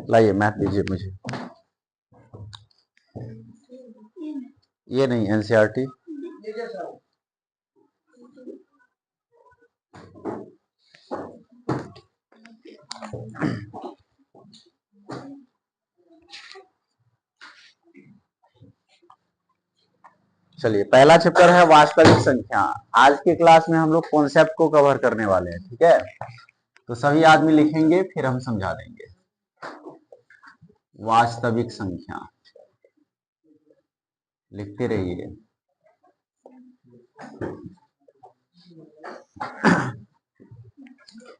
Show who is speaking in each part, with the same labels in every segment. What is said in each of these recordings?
Speaker 1: लाइए मैथ दीजिए मुझे। ये नहीं, एनसीईआरटी। चलिए, पहला चैप्टर है वास्तविक संख्या। आज की क्लास में हम लोग कॉन्सेप्ट को कवर करने वाले हैं, ठीक है। तो सभी आदमी लिखेंगे, फिर हम समझा देंगे। वास्तविक संख्या लिखते रहिए।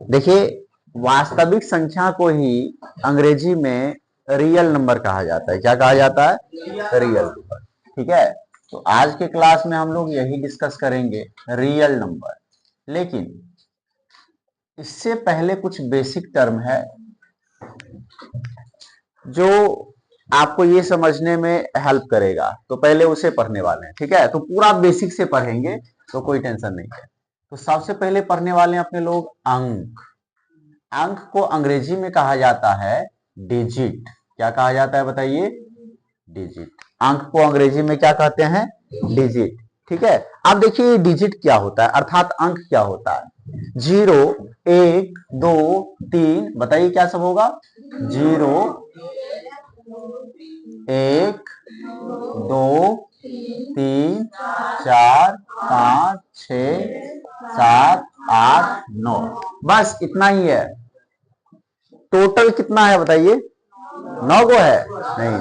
Speaker 1: देखिए, वास्तविक संख्या को ही अंग्रेजी में रियल नंबर कहा जाता है। क्या कहा जाता है? रियल नंबर, ठीक है। तो आज के क्लास में हम लोग यही डिस्कस करेंगे, रियल नंबर। लेकिन इससे पहले कुछ बेसिक टर्म है जो आपको ये समझने में हेल्प करेगा, तो पहले उसे पढ़ने वाले हैं, ठीक है। तो पूरा बेसिक से पढ़ेंगे तो कोई टेंशन नहीं है। तो सबसे पहले पढ़ने वाले हैं अपने लोग अंक। अंक को अंग्रेजी में कहा जाता है डिजिट। क्या कहा जाता है बताइए? डिजिट। अंक को अंग्रेजी में क्या कहते हैं? डिजिट, ठीक है। अब देखिए डिजिट क्या होता है, अर्थात अंक क्या होता है? 0, 1, 2, 3, बताइए क्या सब होगा? 0, 1, 2, 3, 4, 5, 6, 7, 8, 9, बस इतना ही है। टोटल कितना है बताइए? 9 को है? नहीं,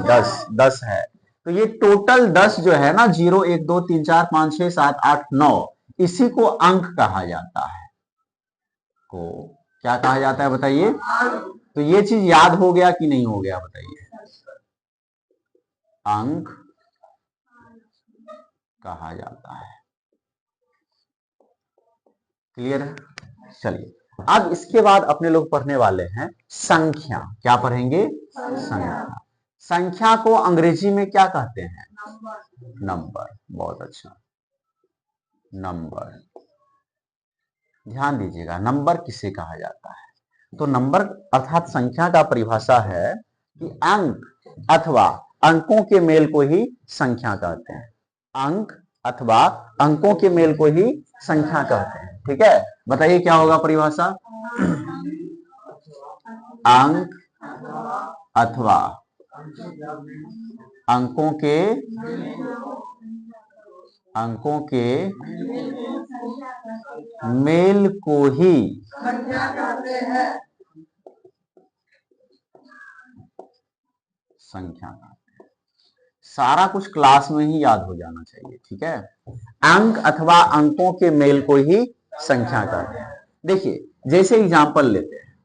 Speaker 1: 10 है। तो ये टोटल 10 जो है ना, 0, 1, 2, 3, 4, 5, 6, 7, 8, 9, इसी को अंक कहा जाता है। को क्या कहा जाता है बताइए? तो ये चीज याद हो गया कि नहीं हो गया बताइए? अंक कहा जाता है। क्लियर है? चलिए, अब इसके बाद अपने लोग पढ़ने वाले हैं संख्या। क्या पढ़ेंगे? संख्या। संख्या को अंग्रेजी में क्या कहते हैं? नंबर। बहुत अच्छा, नंबर। ध्यान दीजिएगा, नंबर किसे कहा जाता है? तो नंबर अर्थात संख्या का परिभाषा है कि अंक अथवा अंकों के मेल को ही संख्या कहते हैं। अंक अथवा अंकों के मेल को ही संख्या कहते हैं, ठीक है। बताइए क्या होगा परिभाषा? अंक अथवा अंकों के मेल को ही संख्या कहते हैं। सारा कुछ क्लास में ही याद हो जाना चाहिए, ठीक है। अंक अथवा अंकों के मेल को ही संख्या कहते हैं। देखिए, जैसे एग्जांपल लेते हैं,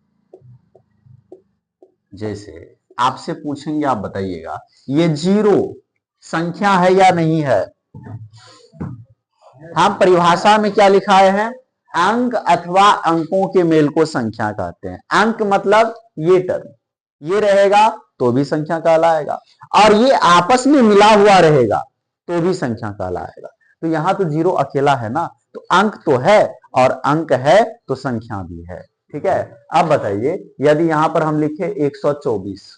Speaker 1: जैसे आपसे पूछेंगे, आप बताइएगा ये 0 संख्या है या नहीं है? हम परिभाषा में क्या लिखाए हैं? अंक अथवा अंकों के मेल को संख्या कहते हैं। अंक मतलब ये टर्म, ये रहेगा तो भी संख्या कहलाएगा, और ये आपस में मिला हुआ रहेगा तो भी संख्या कहलाएगा। तो यहां तो 0 अकेला है ना, तो अंक तो है, और अंक है तो संख्या भी है, ठीक है। अब बताइए, यदि यहां पर हम लिखे 124,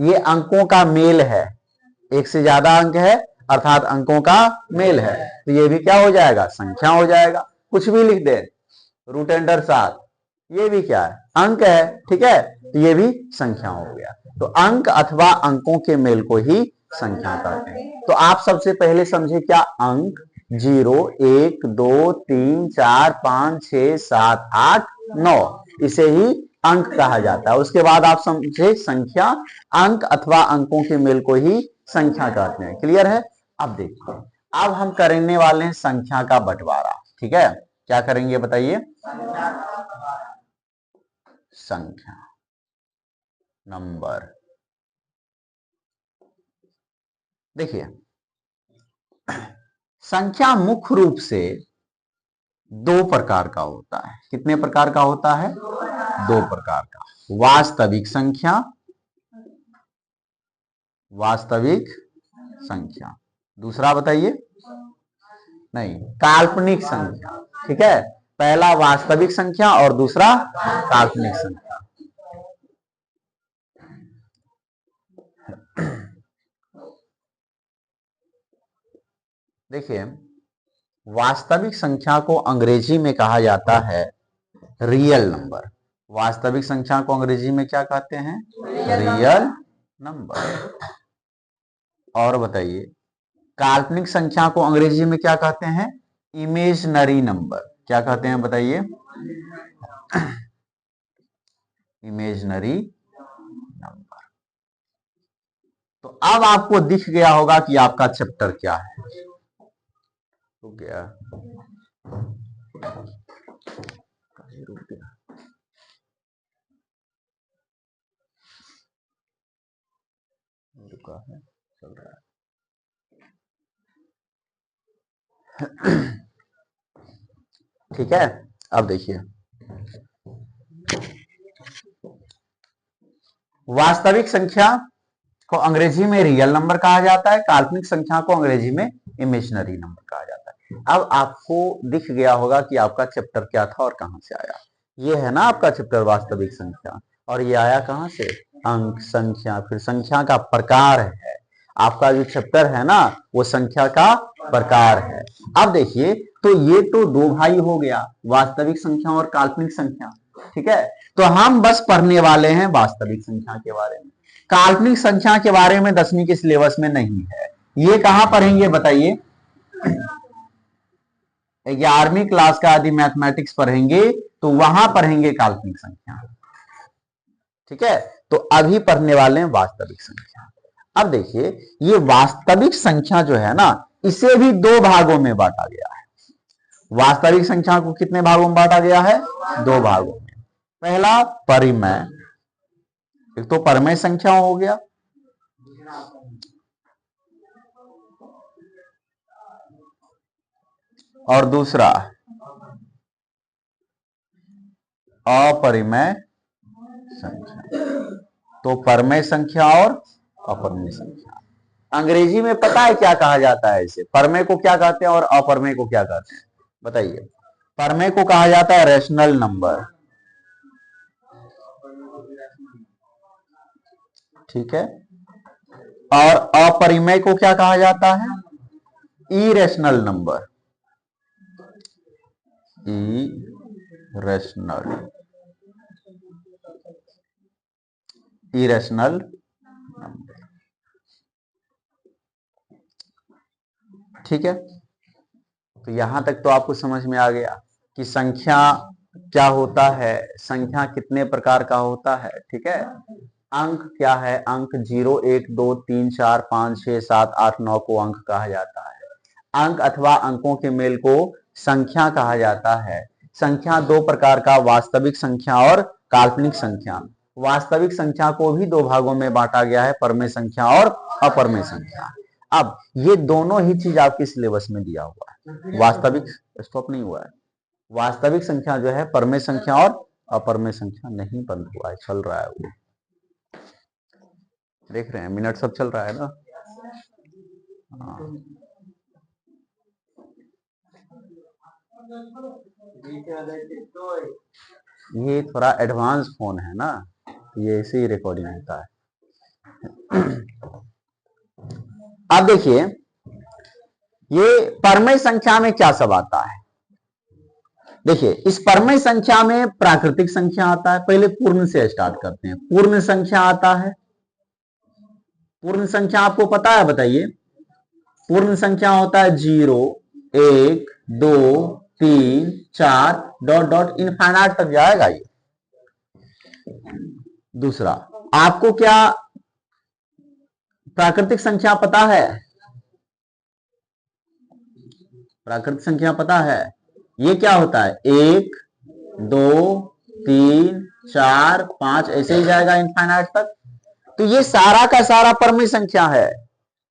Speaker 1: ये अंकों का मेल है, एक से ज्यादा अंक है अर्थात अंकों का मेल है, तो ये भी क्या हो जाएगा? संख्या हो जाएगा। कुछ भी लिख दे, √7, ये भी क्या है? अंक है, ठीक है। तो ये भी संख्या हो गया। तो अंक अथवा अंकों के मेल को ही संख्या कहते हैं। तो आप सबसे पहले समझे क्या? अंक 0, 1, 2, 3, 4, 5, 6, 7, 8, 9, इसे ही अंक कहा जाता है। उसके बाद आप समझे संख्या, अंक अथवा अंकों के मेल को ही संख्या कहते हैं। क्लियर है? अब देखिए, अब हम करने वाले हैं संख्या का बंटवारा, ठीक है। क्या करेंगे बताइए? संख्या, नंबर। देखिए, संख्या मुख्य रूप से 2 प्रकार का होता है। कितने प्रकार का होता है? 2 प्रकार का। वास्तविक संख्या, वास्तविक संख्या। दूसरा बताइए? नहीं, काल्पनिक संख्या, ठीक है। पहला वास्तविक संख्या और दूसरा काल्पनिक संख्या। देखिए, वास्तविक संख्या को अंग्रेजी में कहा जाता है रियल नंबर। वास्तविक संख्या को अंग्रेजी में क्या कहते हैं? Real number. और बताइए, काल्पनिक संख्या को अंग्रेजी में क्या कहते हैं? Imaginary number. क्या कहते हैं बताइए? Imaginary number. तो अब आपको दिख गया होगा कि आपका चैप्टर क्या है। तो क्या रुक गया? रुका है, चल रहा है। ठीक है, अब देखिए, वास्तविक संख्या को अंग्रेजी में रियल नंबर कहा जाता है, काल्पनिक संख्या को अंग्रेजी में इमेजिनरी नंबर कहा जाता है। अब आपको दिख गया होगा कि आपका चैप्टर क्या था और कहां से आया। ये है ना आपका चैप्टर वास्तविक संख्या, और ये आया कहां से? अंक, संख्या, फिर संख्या का प्रकार है। आपका जो चैप्टर है ना, वो संख्या का प्रकार है। अब देखिए, तो ये तो दो भाई हो गया, वास्तविक संख्या और काल्पनिक संख्या। ठीक है, तो हम बस पढ़ने वाले हैं वास्तविक संख्या के बारे में। काल्पनिक संख्या के बारे में 10वीं के सिलेबस में नहीं है। ये कहां पढ़ेंगे बताइए? 11वीं क्लास का यदि मैथमेटिक्स पढ़ेंगे तो वहां पढ़ेंगे काल्पनिक संख्या। ठीक है, तो अभी पढ़ने वाले हैं वास्तविक संख्या। अब देखिए, ये वास्तविक संख्या जो है ना, इसे भी दो भागों में बांटा गया है। वास्तविक संख्या को कितने भागों में बांटा गया है? दो भागों में। पहला परिमेय, एक तो परमेय संख्या हो गया, और दूसरा अपरिमेय संख्या। तो परमेय संख्या और अपरिमेय संख्या। अंग्रेजी में पता है क्या कहा जाता है इसे? परमेय को क्या कहते हैं और अपरमेय को क्या कहते हैं बताइए? परमेय को कहा जाता है रैशनल नंबर, ठीक है, और अपरिमेय को क्या कहा जाता है? Irrational number, irrational number. ठीक है, तो यहां तक तो आपको समझ में आ गया कि संख्या क्या होता है, संख्या कितने प्रकार का होता है। ठीक है, अंक क्या है? अंक 0, 1, 2, 3, 4, 5, 6, 7, 8, 9 को अंक कहा जाता है। अंक अथवा अंकों के मेल को संख्या कहा जाता है। संख्या दो प्रकार का, वास्तविक संख्या और काल्पनिक संख्या। वास्तविक संख्या को भी दो भागों में बांटा गया है, परमेय संख्या और अपरमेय संख्या। अब ये दोनों ही चीज आपके सिलेबस में दिया हुआ है। वास्तविक, स्टॉप नहीं हुआ है, वास्तविक संख्या जो है परमेय संख्या और अपरमेय संख्या नहीं बंद हुआ है, चल रहा है वो। देख रहे हैं मिनट सब चल रहा है ना? हाँ। ये थोड़ा एडवांस फोन है ना, ये ऐसे ही रिकॉर्डिंग होता है। अब देखिए, ये परमेय संख्या में क्या सब आता है? देखिए, इस परमेय संख्या में प्राकृतिक संख्या आता है। पहले पूर्ण से स्टार्ट करते हैं। पूर्ण संख्या आता है। पूर्ण संख्या आपको पता है बताइए? पूर्ण संख्या होता है 0, 1, 2, 3, 4 डॉट डॉट इनफाइनाइट तक जाएगा ये। दूसरा, आपको क्या प्राकृतिक संख्या पता है? प्राकृतिक संख्या पता है? ये क्या होता है? 1, 2, 3, 4, 5 ऐसे ही जाएगा इनफाइनाइट तक। तो ये सारा का सारा परमेय संख्या है।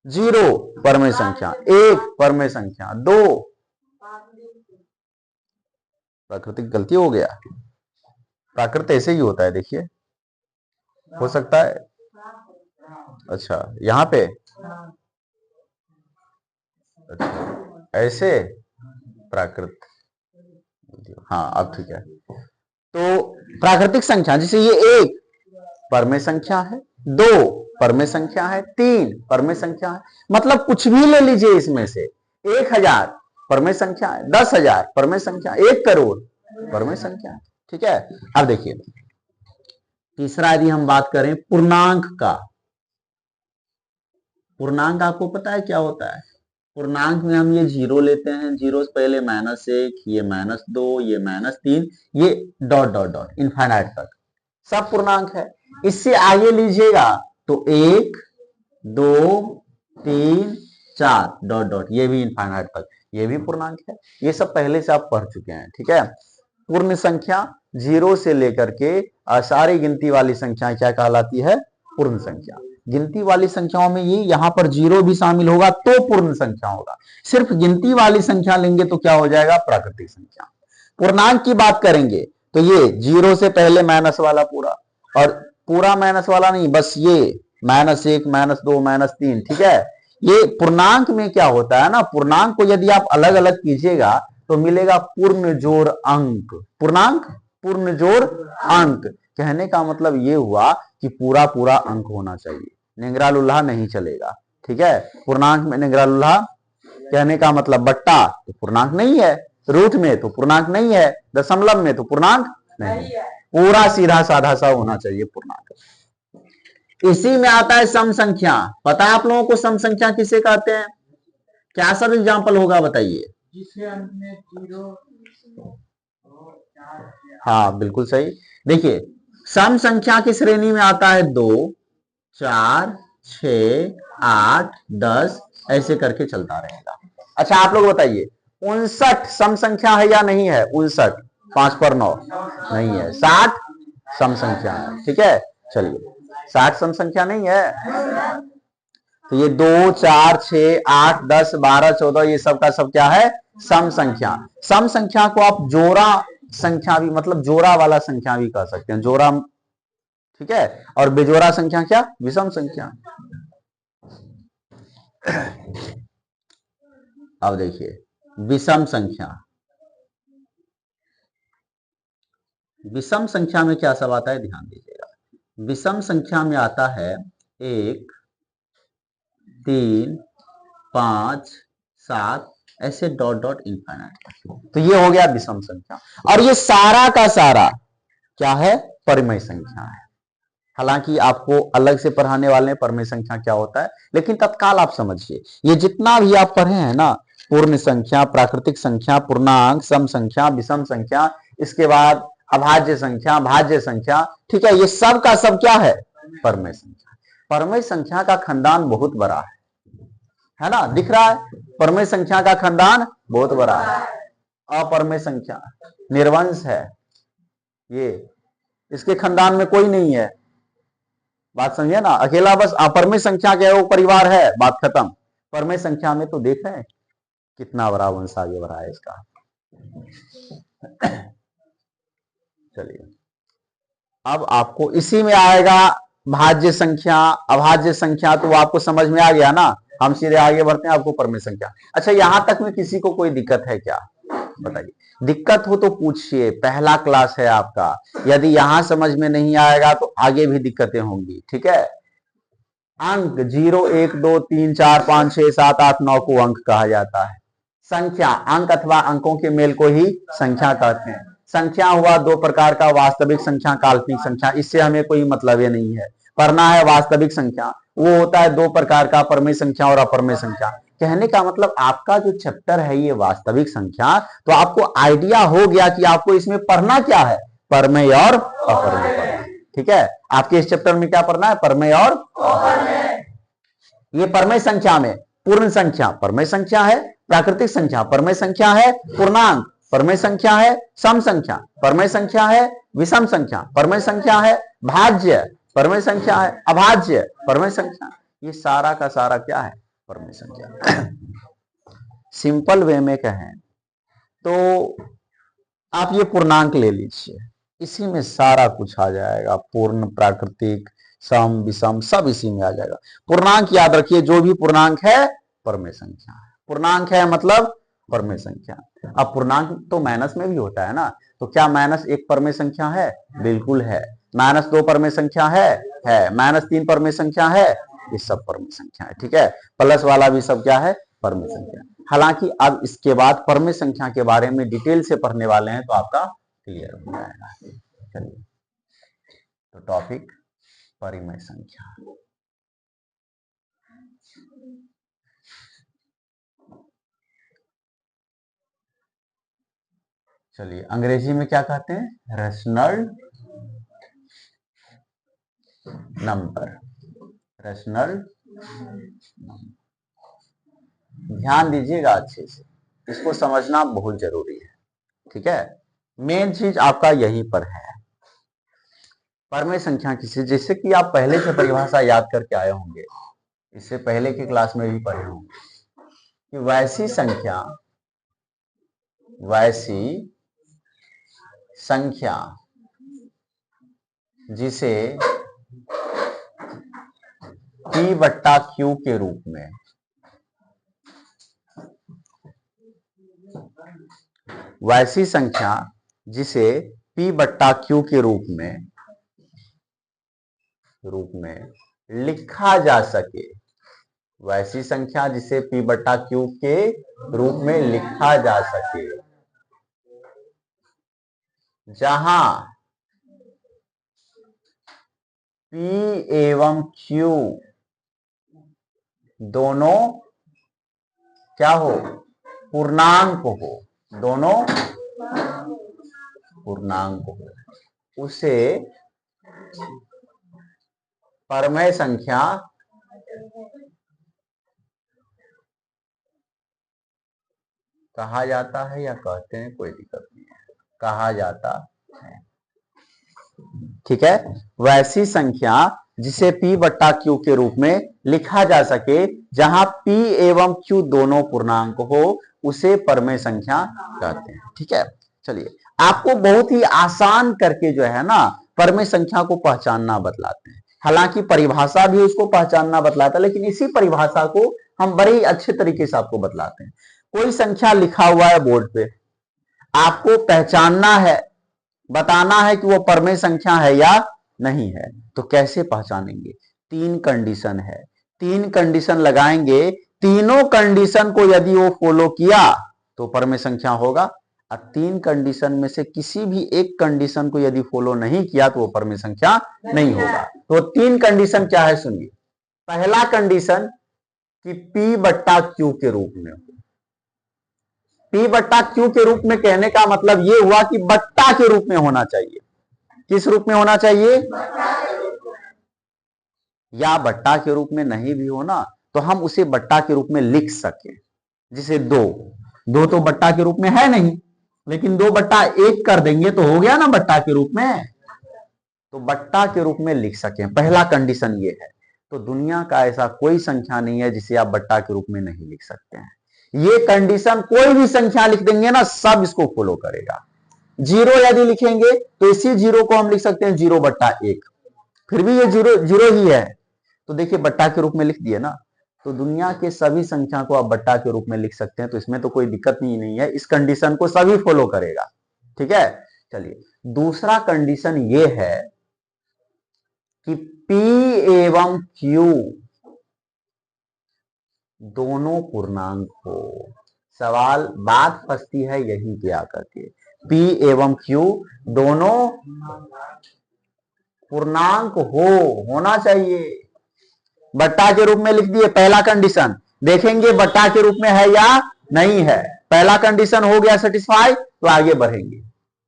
Speaker 1: 0 परमेय संख्या, 1 परमेय संख्या, 2 प्राकृतिक, गलती हो गया, प्राकृत ऐसे ही होता है। देखिए, हो सकता है, अच्छा यहां पे, अच्छा ऐसे प्राकृत, हाँ अब ठीक है। तो प्राकृतिक संख्या, जैसे ये 1 परमेय संख्या है, 2 परमेय संख्या है, 3 परमेय संख्या है, मतलब कुछ भी ले लीजिए इसमें से। 1000 परमेय संख्या है, 10,000 परमेय संख्या, 1 करोड़ परमेय संख्या है। ठीक है, अब देखिए तीसरा यदि हम बात करें पूर्णांक का। पूर्णांक आपको पता है क्या होता है? पूर्णांक में हम ये जीरो लेते हैं, जीरो से पहले -1, ये -2, ये -3, ये डॉट डॉट डॉट इनफाइनाइट तक सब पूर्णांक है। इससे आगे लीजिएगा तो 1, 2, 3, 4 डॉट डॉट, ये भी इनफाइनाइट तक, ये भी पूर्णांक है। ये सब पहले से आप पढ़ चुके हैं। ठीक है, पूर्ण संख्या जीरो से लेकर के सारी गिनती वाली संख्या क्या कहलाती है? पूर्ण संख्या। गिनती वाली संख्याओं में ये यहाँ पर जीरो भी शामिल होगा तो पूर्ण संख्या होगा। सिर्फ गिनती वाली संख्या लेंगे तो क्या हो जाएगा? प्राकृतिक संख्या। पूर्णांक की बात करेंगे तो ये जीरो से पहले माइनस वाला पूरा, और पूरा माइनस वाला नहीं, बस ये -1, -2, -3। ठीक है, ये पूर्णांक में क्या होता है ना, पूर्णांक को यदि आप अलग अलग कीजिएगा तो मिलेगा पूर्ण जोड़ अंक। पूर्णांक पूर्ण जोड़ अंक, कहने का मतलब ये हुआ कि पूरा पूरा अंक होना चाहिए, नेंगरा लुल्हा नहीं चलेगा। ठीक है, पूर्णांक में नेंगरा लुल्हा कहने का मतलब बट्टा तो पूर्णांक नहीं है, रूट में तो पूर्णांक नहीं है, दशमलव में तो पूर्णांक नहीं है, पूरा सीधा साधा सा होना चाहिए पूर्णांक। इसी में आता है सम संख्या। पता है आप लोगों को सम संख्या किसे कहते हैं? क्या सब एग्जाम्पल होगा बताइए? जिसके अंत में 0, हाँ बिल्कुल सही। देखिए सम संख्या की श्रेणी में आता है 2, 4, 6, 8, 10, ऐसे करके चलता रहेगा। अच्छा आप लोग बताइए 59 सम संख्या है या नहीं है? 59 5 पर 9 नहीं है। 60 सम संख्या है। ठीक है, चलिए 60 सम संख्या नहीं है तो ये 2, 4, 6, 8, 10, 12, 14 ये सब का सब क्या है? सम संख्या। सम संख्या को आप जोड़ा संख्या भी, मतलब जोड़ा वाला संख्या भी कह सकते हैं, जोड़ा। ठीक है, और बेजोड़ा संख्या क्या? विषम संख्या। अब देखिए विषम संख्या। विषम संख्या में क्या सब आता है ध्यान दीजिएगा। विषम संख्या में आता है 1, 3, 5, 7 ऐसे डॉट डॉट इनफाइनाइट। तो ये हो गया विषम संख्या, और ये सारा का सारा क्या है? परिमेय संख्या है। हालांकि आपको अलग से पढ़ाने वाले परिमेय संख्या क्या होता है, लेकिन तत्काल आप समझिए ये जितना भी आप पढ़े हैं ना, पूर्ण संख्या, प्राकृतिक संख्या, पूर्णांक, सम संख्या, विषम संख्या, इसके बाद अभाज्य संख्या, भाज्य संख्या, ठीक है, ये सब का सब क्या है? परिमेय संख्या। परिमेय संख्या का खानदान बहुत बड़ा है ना, दिख रहा है? परिमेय संख्या का खानदान बहुत बड़ा है। अपरिमेय संख्या निर्वंश है, ये इसके खानदान में कोई नहीं है। बात समझिए ना, अकेला बस अपरिमेय संख्या के वो परिवार है, बात खत्म। परिमेय संख्या में तो देखें कितना बड़ा वंश आगे बढ़ा है इसका। चलिए अब आपको इसी में आएगा भाज्य संख्या, अभाज्य संख्या, तो आपको समझ में आ गया ना। हम सीधे आगे बढ़ते हैं, आपको परिमेय संख्या। अच्छा यहां तक में किसी को कोई दिक्कत है क्या? बताइए, दिक्कत हो तो पूछिए, पहला क्लास है आपका। यदि यहां समझ में नहीं आएगा तो आगे भी दिक्कतें होंगी। ठीक है, अंक 0, 1, 2, 3, 4, 5, 6, 7, 8, 9 को अंक कहा जाता है। संख्या अंक अथवा अंकों के मेल को ही संख्या कहते हैं। संख्या हुआ दो प्रकार का, वास्तविक संख्या, काल्पनिक संख्या। इससे हमें कोई मतलब ही नहीं है। पढ़ना है वास्तविक संख्या, वो होता है दो प्रकार का, परिमेय संख्या और अपरिमेय संख्या। कहने का मतलब आपका जो चैप्टर है ये वास्तविक संख्या, तो आपको आइडिया हो गया कि आपको इसमें पढ़ना क्या है, परिमेय और अपरिमेय पढ़ना। ठीक है, आपके इस चैप्टर में क्या पढ़ना है? परिमेय और अपरिमेय। ये परिमेय संख्या में पूर्ण संख्या परिमेय संख्या है, प्राकृतिक संख्या परिमेय संख्या है, पूर्णांक परिमेय संख्या है, सम संख्या परिमेय संख्या है, विषम संख्या परिमेय संख्या है, भाज्य परिमेय संख्या है, अभाज्य परिमेय संख्या। ये सारा का सारा क्या है? परिमेय संख्या। सिंपल वे में कहें तो आप ये पूर्णांक ले लीजिए, इसी में सारा कुछ आ जाएगा। पूर्ण, प्राकृतिक, सम, विषम सब इसी में आ जाएगा। पूर्णांक याद रखिए, जो भी पूर्णांक है परिमेय संख्या है। पूर्णांक है मतलब परिमेय संख्या। अब पूर्णांक तो माइनस में भी होता है ना, तो क्या माइनस एक परिमेय संख्या है? बिल्कुल है। -2 परमेय संख्या है, -3 परमेय संख्या है, ये सब परमेय संख्या है। ठीक है, प्लस वाला भी सब क्या है, परमेय संख्या। हालांकि अब इसके बाद परमेय संख्या के बारे में डिटेल से पढ़ने वाले हैं तो आपका क्लियर हो जाएगा। चलिए, तो टॉपिक परिमेय संख्या। चलिए, अंग्रेजी में क्या कहते हैं, रेशनल नंबर, रेशनल। ध्यान दीजिएगा अच्छे से, इसको समझना बहुत जरूरी है। ठीक है, मेन चीज आपका यहीं पर है। परमेय संख्या किसी, जैसे कि आप पहले से परिभाषा याद करके आए होंगे, इससे पहले की क्लास में भी पढ़े होंगे कि वैसी संख्या जिसे P/Q के रूप में, वैसी संख्या जिसे P/Q के रूप में लिखा जा सके, वैसी संख्या जिसे P/Q के रूप में लिखा जा सके, जहां P एवं Q दोनों क्या हो, पूर्णांक हो, दोनों पूर्णांक हो, उसे परमेय संख्या कहा जाता है, या कहते हैं, कोई दिक्कत नहीं है, कहा जाता है। ठीक है, वैसी संख्या जिसे P/Q के रूप में लिखा जा सके, जहां P एवं Q दोनों पूर्णांक हो, उसे परमेय संख्या कहते हैं। ठीक है, चलिए, आपको बहुत ही आसान करके जो है ना परमेय संख्या को पहचानना बतलाते हैं। हालांकि परिभाषा भी उसको पहचानना बतलाता है, लेकिन इसी परिभाषा को हम बड़े ही अच्छे तरीके से आपको बतलाते हैं। कोई संख्या लिखा हुआ है बोर्ड पे, आपको पहचानना है, बताना है कि वो परमेय संख्या है या नहीं है। तो कैसे पहचानेंगे, 3 कंडीशन है, 3 कंडीशन लगाएंगे, तीनों कंडीशन को यदि वो फॉलो किया तो परमेय संख्या होगा, और 3 कंडीशन में से किसी भी एक कंडीशन को यदि फॉलो नहीं किया तो वो परमेय संख्या नहीं होगा। तो 3 कंडीशन क्या है, सुनिए। पहला कंडीशन कि P/Q के रूप में, P/Q के रूप में कहने का मतलब ये हुआ कि बट्टा के रूप में होना चाहिए। किस रूप में होना चाहिए, या बट्टा के रूप में नहीं भी होना तो हम उसे बट्टा के रूप में लिख सके। जिसे 2 तो बट्टा के रूप में है नहीं, लेकिन 2/1 कर देंगे तो हो गया ना बट्टा के रूप में, तो बट्टा के रूप में लिख सके। पहला कंडीशन ये है। तो दुनिया का ऐसा कोई संख्या नहीं है जिसे आप बट्टा के रूप में नहीं लिख सकते हैं। ये कंडीशन कोई भी संख्या लिख देंगे ना, सब इसको फॉलो करेगा। 0 यदि लिखेंगे तो इसी 0 को हम लिख सकते हैं 0/1, फिर भी ये 0 ही है, तो देखिए बट्टा के रूप में लिख दिए ना। तो दुनिया के सभी संख्या को आप बट्टा के रूप में लिख सकते हैं, तो इसमें तो कोई दिक्कत नहीं है, इस कंडीशन को सभी फॉलो करेगा। ठीक है, चलिए, दूसरा कंडीशन ये है कि P एवं Q दोनों पूर्णांक हो। सवाल, बात फंसती है यही पे आकर के, P एवं Q दोनों पूर्णांक होना चाहिए। बट्टा के रूप में लिख दिए, पहला कंडीशन, देखेंगे बट्टा के रूप में है या नहीं है। पहला कंडीशन हो गया सेटिस्फाई, तो आगे बढ़ेंगे,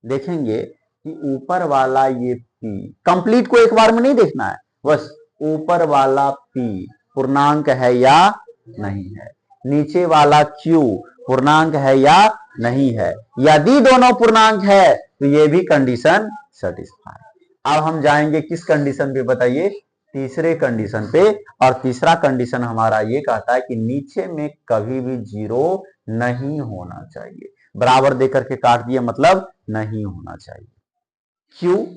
Speaker 1: देखेंगे कि ऊपर वाला ये P, कंप्लीट को एक बार में नहीं देखना है, बस ऊपर वाला P पूर्णांक है या नहीं है, नीचे वाला Q पूर्णांक है या नहीं है। यदि दोनों पूर्णांक है तो ये भी कंडीशन सेटिस्फाई। अब हम जाएंगे किस कंडीशन पे, बताइए, तीसरे कंडीशन पे। और तीसरा कंडीशन हमारा ये कहता है कि नीचे में कभी भी 0 नहीं होना चाहिए। बराबर देकर के काट दिए, मतलब नहीं होना चाहिए।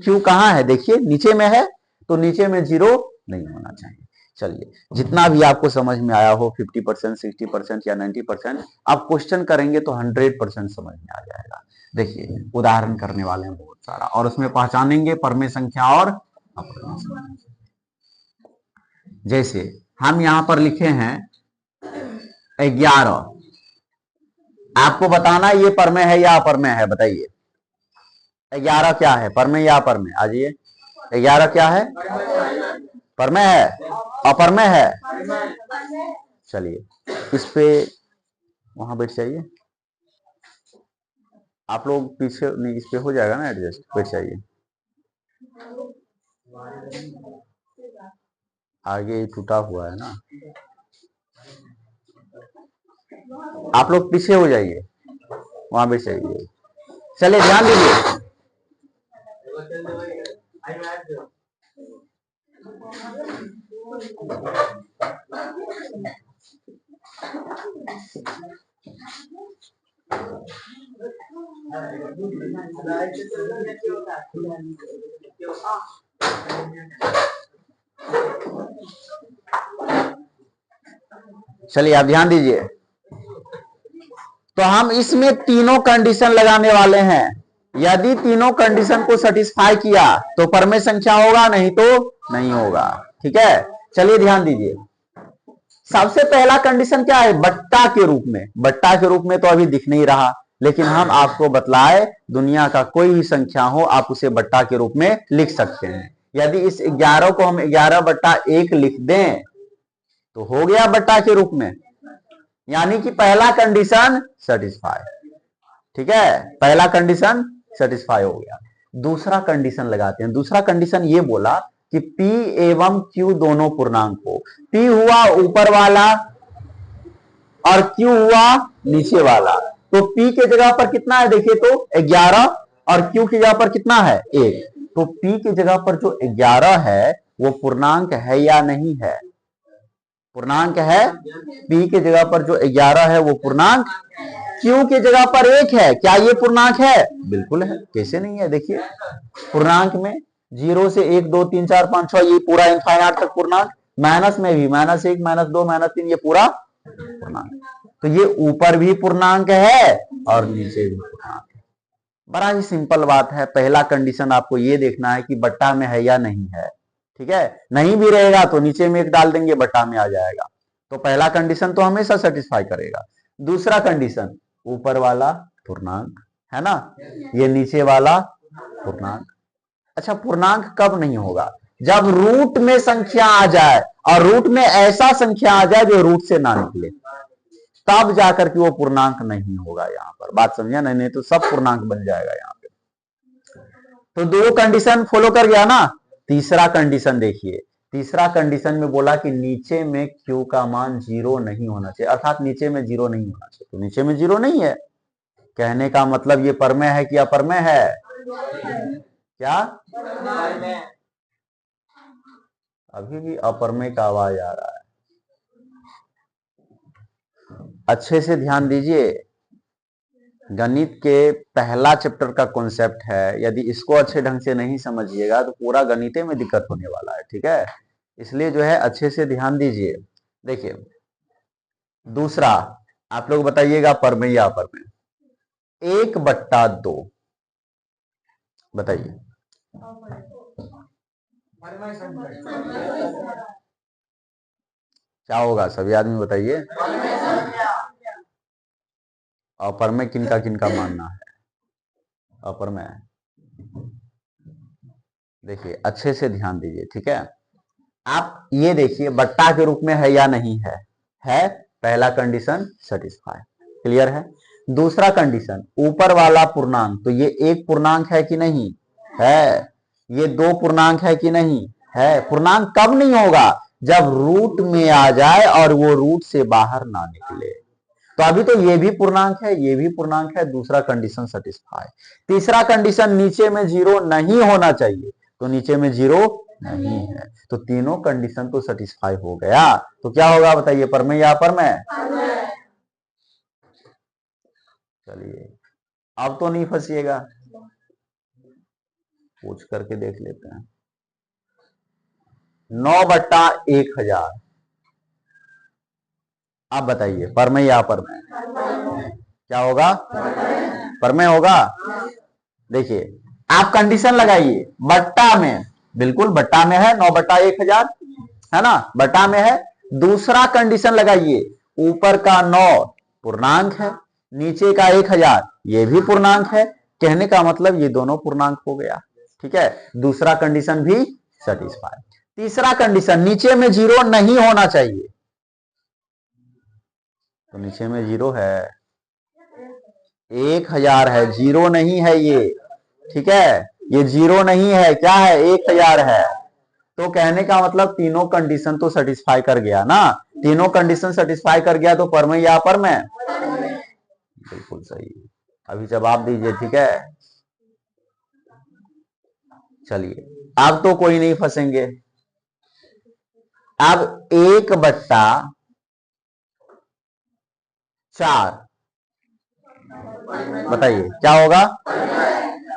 Speaker 1: क्यों कहां है, देखिए नीचे में है, तो नीचे में 0 नहीं होना चाहिए। चलिए, जितना भी आपको समझ में आया हो 50%, 60% या 90%, आप क्वेश्चन करेंगे तो 100% समझ में आ जाएगा। देखिए, उदाहरण करने वाले हैं बहुत सारा, और उसमें पहचानेंगे परमेय संख्या और अपरमेय संख्या। जैसे हम यहां पर लिखे हैं 11, आपको बताना ये परमेय है या अपरमेय है, बताइए। 11 क्या है, परमेय या अपरमेय? आ जाइए, 11 क्या है? परमेय है, अपरमेय है। चलिए, इस पे वहां बैठ जाइए, आप लोग पीछे नहीं, इस पे हो जाएगा ना एडजस्ट, बैठ जाइए। आगे टूटा हुआ है ना, आप लोग पीछे हो जाइए, वहां बैठ जाइए। चलिए, ध्यान दीजिए। चलिए, आप ध्यान दीजिए। तो हम इसमें तीनों कंडीशन लगाने वाले हैं। यदि तीनों कंडीशन को सेटिस्फाई किया तो परमेय संख्या होगा, नहीं तो नहीं होगा। ठीक है, चलिए ध्यान दीजिए। सबसे पहला कंडीशन क्या है? बट्टा के रूप में। बट्टा के रूप में तो अभी दिख नहीं रहा, लेकिन हम आपको बतलाए, दुनिया का कोई भी संख्या हो आप उसे बट्टा के रूप में लिख सकते हैं। यदि इस 11 को हम 11/1 लिख दें तो हो गया बट्टा के रूप में, यानी कि पहला कंडीशन सेटिस्फाई। ठीक है, पहला कंडीशन सेटिस्फाई हो गया। दूसरा कंडीशन लगाते हैं। दूसरा कंडीशन ये बोला कि P एवं Q दोनों पूर्णांक हो। P हुआ ऊपर वाला और Q हुआ नीचे वाला। तो P के जगह पर कितना है देखिए तो 11, और Q की जगह पर कितना है 1। तो P की जगह पर जो 11 है वो पूर्णांक है या नहीं है? पूर्णांक है। P के जगह पर जो 11 है वो पूर्णांक, Q की जगह पर 1 है, क्या ये पूर्णांक है? बिल्कुल है, कैसे नहीं है? देखिए, पूर्णांक में 0 से 1 2 3 4 5 6 ये पूरा इनफाइनाइट तक पूर्णांक, माइनस में भी -1 -2 -3 ये पूरा पूर्णांक। तो ये ऊपर भी पूर्णांक है और नीचे भी पूर्णांक है। बड़ा ही सिंपल बात है। पहला कंडीशन आपको ये देखना है कि बट्टा में है या नहीं है। ठीक है, नहीं भी रहेगा तो नीचे में 1 डाल देंगे, बट्टा में आ जाएगा। तो पहला कंडीशन तो हमेशा सेटिस्फाई करेगा। दूसरा कंडीशन, ऊपर वाला पूर्णांक है ना, ये नीचे वाला पूर्णांक। अच्छा, पूर्णांक कब नहीं होगा? जब रूट में संख्या आ जाए, और रूट में ऐसा संख्या आ जाए जो रूट से ना निकले, तब जाकर के वो पूर्णांक नहीं होगा। यहां पर बात समझिए ना, नहीं तो सब पूर्णांक बन जाएगा यहां पे। तो दो कंडीशन फॉलो कर गया ना। तीसरा कंडीशन देखिए, तीसरा कंडीशन में बोला कि नीचे में Q का मान 0 नहीं होना चाहिए, अर्थात नीचे में 0 नहीं होना चाहिए। तो नीचे में 0 नहीं है, कहने का मतलब ये परमेय है कि अपरमेय है? क्या? अभी भी अपरमेय का आवाज आ रहा है, अच्छे से ध्यान दीजिए। गणित के पहला चैप्टर का कॉन्सेप्ट है, यदि इसको अच्छे ढंग से नहीं समझिएगा तो पूरा गणित में दिक्कत होने वाला है। ठीक है, इसलिए जो है अच्छे से ध्यान दीजिए। देखिए, दूसरा आप लोग बताइएगा परमेय या अपरमेय? 1/2 बताइए। क्या होगा सभी आदमी बताइए। अपरमेय किनका किनका मानना है? अपरमेय। देखिए, अच्छे से ध्यान दीजिए। ठीक है, आप ये देखिए बट्टा के रूप में है या नहीं है? है, पहला कंडीशन सेटिस्फाई, क्लियर है। दूसरा कंडीशन, ऊपर वाला पूर्णांक, तो ये एक पूर्णांक है कि नहीं है? ये दो पूर्णांक है कि नहीं है? पूर्णांक कब नहीं होगा? जब रूट में आ जाए और वो रूट से बाहर ना निकले। तो अभी तो ये भी पूर्णांक है, ये भी पूर्णांक है, दूसरा कंडीशन सेटिस्फाई। तीसरा कंडीशन, नीचे में 0 नहीं होना चाहिए, तो नीचे में 0 नहीं है। तो तीनों कंडीशन तो सेटिस्फाई हो गया। तो क्या होगा बताइए, परमेय या अपरमेय? चलिए, अब तो नहीं फंसिएगा, पूछ करके देख लेते हैं। 9/1000। आप बताइए परमेय या अपरमेय? क्या होगा? परमेय होगा। देखिए आप कंडीशन लगाइए, बट्टा में, बिल्कुल बट्टा में है 9/1000, है ना, बट्टा में है। दूसरा कंडीशन लगाइए, ऊपर का 9 पूर्णांक है, नीचे का 1000 ये भी पूर्णांक है। कहने का मतलब ये दोनों पूर्णांक हो गया। ठीक है, दूसरा कंडीशन भी सेटिस्फाई। तीसरा कंडीशन, नीचे में 0 नहीं होना चाहिए। तो नीचे में 0 है, 1000 है, 0 नहीं है ये। ठीक है, ये 0 नहीं है, क्या है? 1000 है। तो कहने का मतलब तीनों कंडीशन तो सेटिस्फाई कर गया ना। तीनों कंडीशन सेटिस्फाई कर गया तो परमेय या अपरमेय? बिल्कुल सही। अभी जवाब दीजिए। ठीक है, चलिए अब तो कोई नहीं फंसेंगे। अब 1/4 बताइए क्या होगा?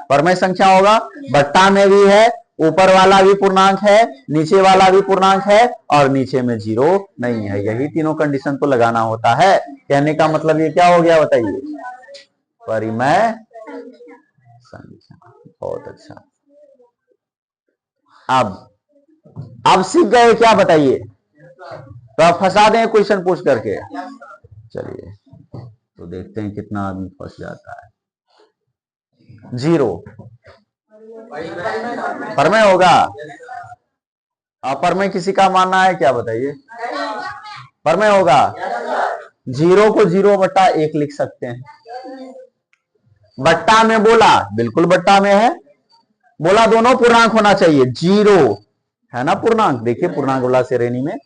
Speaker 1: परमेय संख्या होगा। बट्टा में भी है, ऊपर वाला भी पूर्णांक है, नीचे वाला भी पूर्णांक है, और नीचे में 0 नहीं है। यही तीनों कंडीशन तो लगाना होता है। कहने का मतलब ये क्या हो गया बताइए? परिमेय संख्या। बहुत अच्छा। अब सीख गए क्या बताइए? तो आप फंसा दें क्वेश्चन पूछ करके। चलिए तो देखते हैं कितना आदमी फंस जाता है। 0 परमेय होगा। अपरमेय किसी का मानना है क्या बताइए? परमेय होगा। 0 को 0/1 लिख सकते हैं। बट्टा में बोला, बिल्कुल बट्टा में है। बोला दोनों पूर्णांक होना चाहिए। 0 है ना पूर्णांक, देखिए पूर्णांक वाला श्रेणी में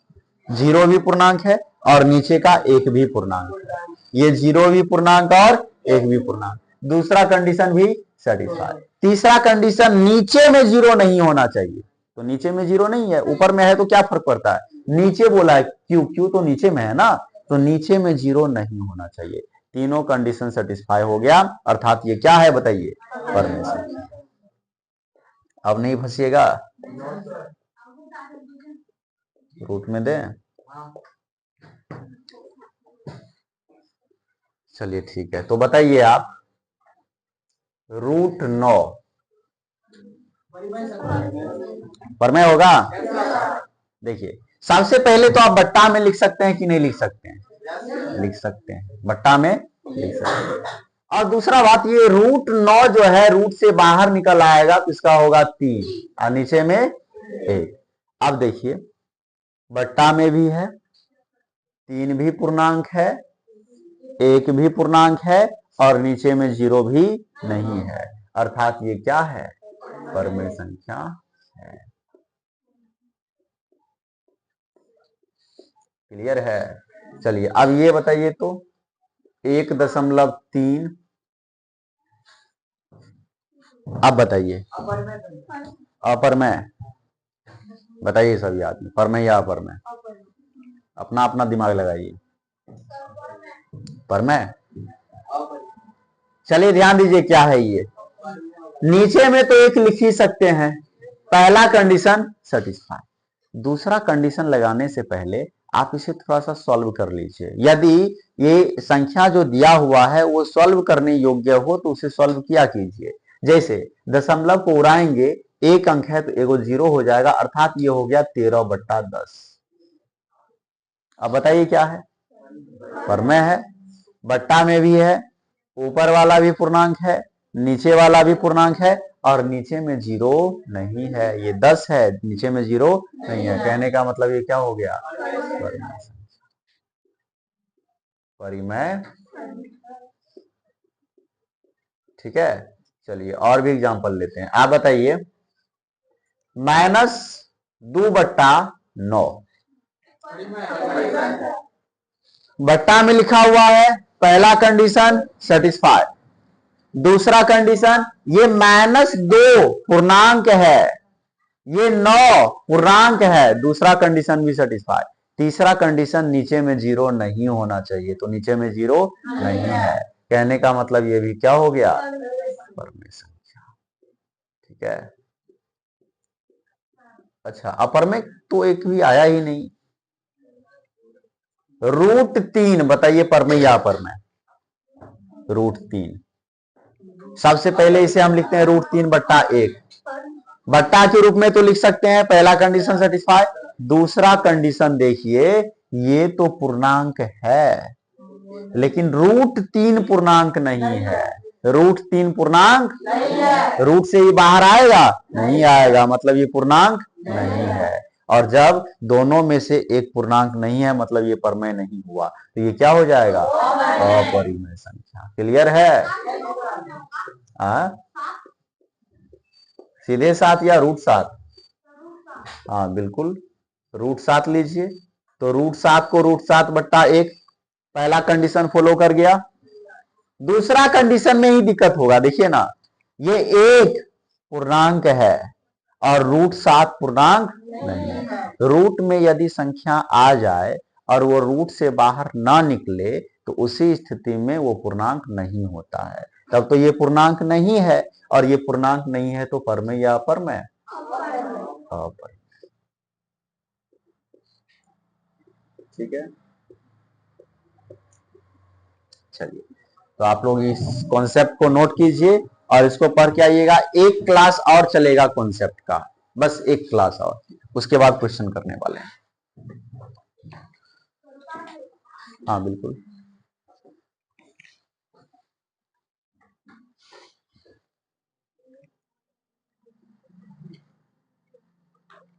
Speaker 1: 0 भी पूर्णांक है और नीचे का 1 भी पूर्णांक है। ये 0 भी पूर्णांक और 1 भी पूर्णांक। दूसरा कंडीशन भी सेटिस्फाई। तीसरा कंडीशन, नीचे में 0 नहीं होना चाहिए। तो नीचे में 0 नहीं है, ऊपर में है तो क्या फर्क पड़ता है? नीचे बोला है, क्यू तो नीचे में है ना, तो नीचे में 0 नहीं होना चाहिए। तीनों कंडीशन सेटिस्फाई हो गया, अर्थात ये क्या है बताइए? परमेय संख्या। अब नहीं फंसिएगा। रूट में दें? चलिए ठीक है, तो बताइए आप, √9 परमेय होगा। देखिए सबसे पहले तो आप बट्टा में लिख सकते हैं कि नहीं लिख सकते हैं? लिख सकते हैं, बट्टा में लिख सकते हैं। और दूसरा बात, ये √9 जो है रूट से बाहर निकल आएगा तो इसका होगा 3 और नीचे में 1। अब देखिए बट्टा में भी है, 3 भी पूर्णांक है, 1 भी पूर्णांक है, और नीचे में 0 भी नहीं है। अर्थात ये क्या है? परमेय संख्या है। क्लियर है? चलिए अब ये बताइए तो 1.3, अब बताइए अपरमेय। बताइए सभी आदमी, परमेय या अपरमेय? अपना अपना दिमाग लगाइए। परमेय। चलिए ध्यान दीजिए क्या है ये। नीचे में तो 1 लिख ही सकते हैं, पहला कंडीशन सेटिस्फाई। दूसरा कंडीशन लगाने से पहले आप इसे थोड़ा सा सॉल्व कर लीजिए। यदि ये संख्या जो दिया हुआ है वो सॉल्व करने योग्य हो तो उसे सॉल्व किया कीजिए। जैसे दशमलव को उड़ाएंगे, 1 अंक है तो एगो 0 हो जाएगा, अर्थात ये हो गया 13/10। अब बताइए क्या है? परमेय है। बट्टा में भी है, ऊपर वाला भी पूर्णांक है, नीचे वाला भी पूर्णांक है, और नीचे में 0 नहीं है। ये 10 है, नीचे में 0 नहीं है। कहने का मतलब ये क्या हो गया? परिमेय। ठीक है, चलिए और भी एग्जांपल लेते हैं। आप बताइए -2/9 बट्टा में लिखा हुआ है, पहला कंडीशन सेटिस्फाई। दूसरा कंडीशन, ये -2 पूर्णांक है, ये 9 पूर्णांक है, दूसरा कंडीशन भी सेटिस्फाई। तीसरा कंडीशन, नीचे में 0 नहीं होना चाहिए, तो नीचे में 0 नहीं है। कहने का मतलब ये भी क्या हो गया? परमेय संख्या। ठीक है, अच्छा, अपर में तो एक भी आया ही नहीं। √3 बताइए पर में या अपर में? √3। सबसे पहले इसे हम लिखते हैं √3/1। बट्टा के रूप में तो लिख सकते हैं, पहला कंडीशन सेटिस्फाई। दूसरा कंडीशन देखिए, ये तो पूर्णांक है लेकिन √3 पूर्णांक नहीं है। √3 पूर्णांक नहीं है। रूट से ही बाहर आएगा? नहीं आएगा, मतलब ये पूर्णांक नहीं है। और जब दोनों में से एक पूर्णांक नहीं है मतलब ये परमेय नहीं हुआ, तो ये क्या हो जाएगा? अपरिमेय संख्या। क्लियर है? सीधे 7 या √7? हाँ बिल्कुल, √7 लीजिए। तो √7 को √7/1 पहला कंडीशन फॉलो कर गया। दूसरा कंडीशन में ही दिक्कत होगा, देखिए ना, ये एक पूर्णांक है और √7 पूर्णांक नहीं है। रूट में यदि संख्या आ जाए और वो रूट से बाहर ना निकले तो उसी स्थिति में वो पूर्णांक नहीं होता है। तब तो ये पूर्णांक नहीं है, और ये पूर्णांक नहीं है तो परमेय या अपरमेय? अपरमेय। ठीक है, चलिए, तो आप लोग इस कॉन्सेप्ट को नोट कीजिए और इसको पढ़ के आइएगा। एक क्लास और चलेगा कॉन्सेप्ट का, बस एक क्लास और, उसके बाद क्वेश्चन करने वाले हैं। हाँ बिल्कुल।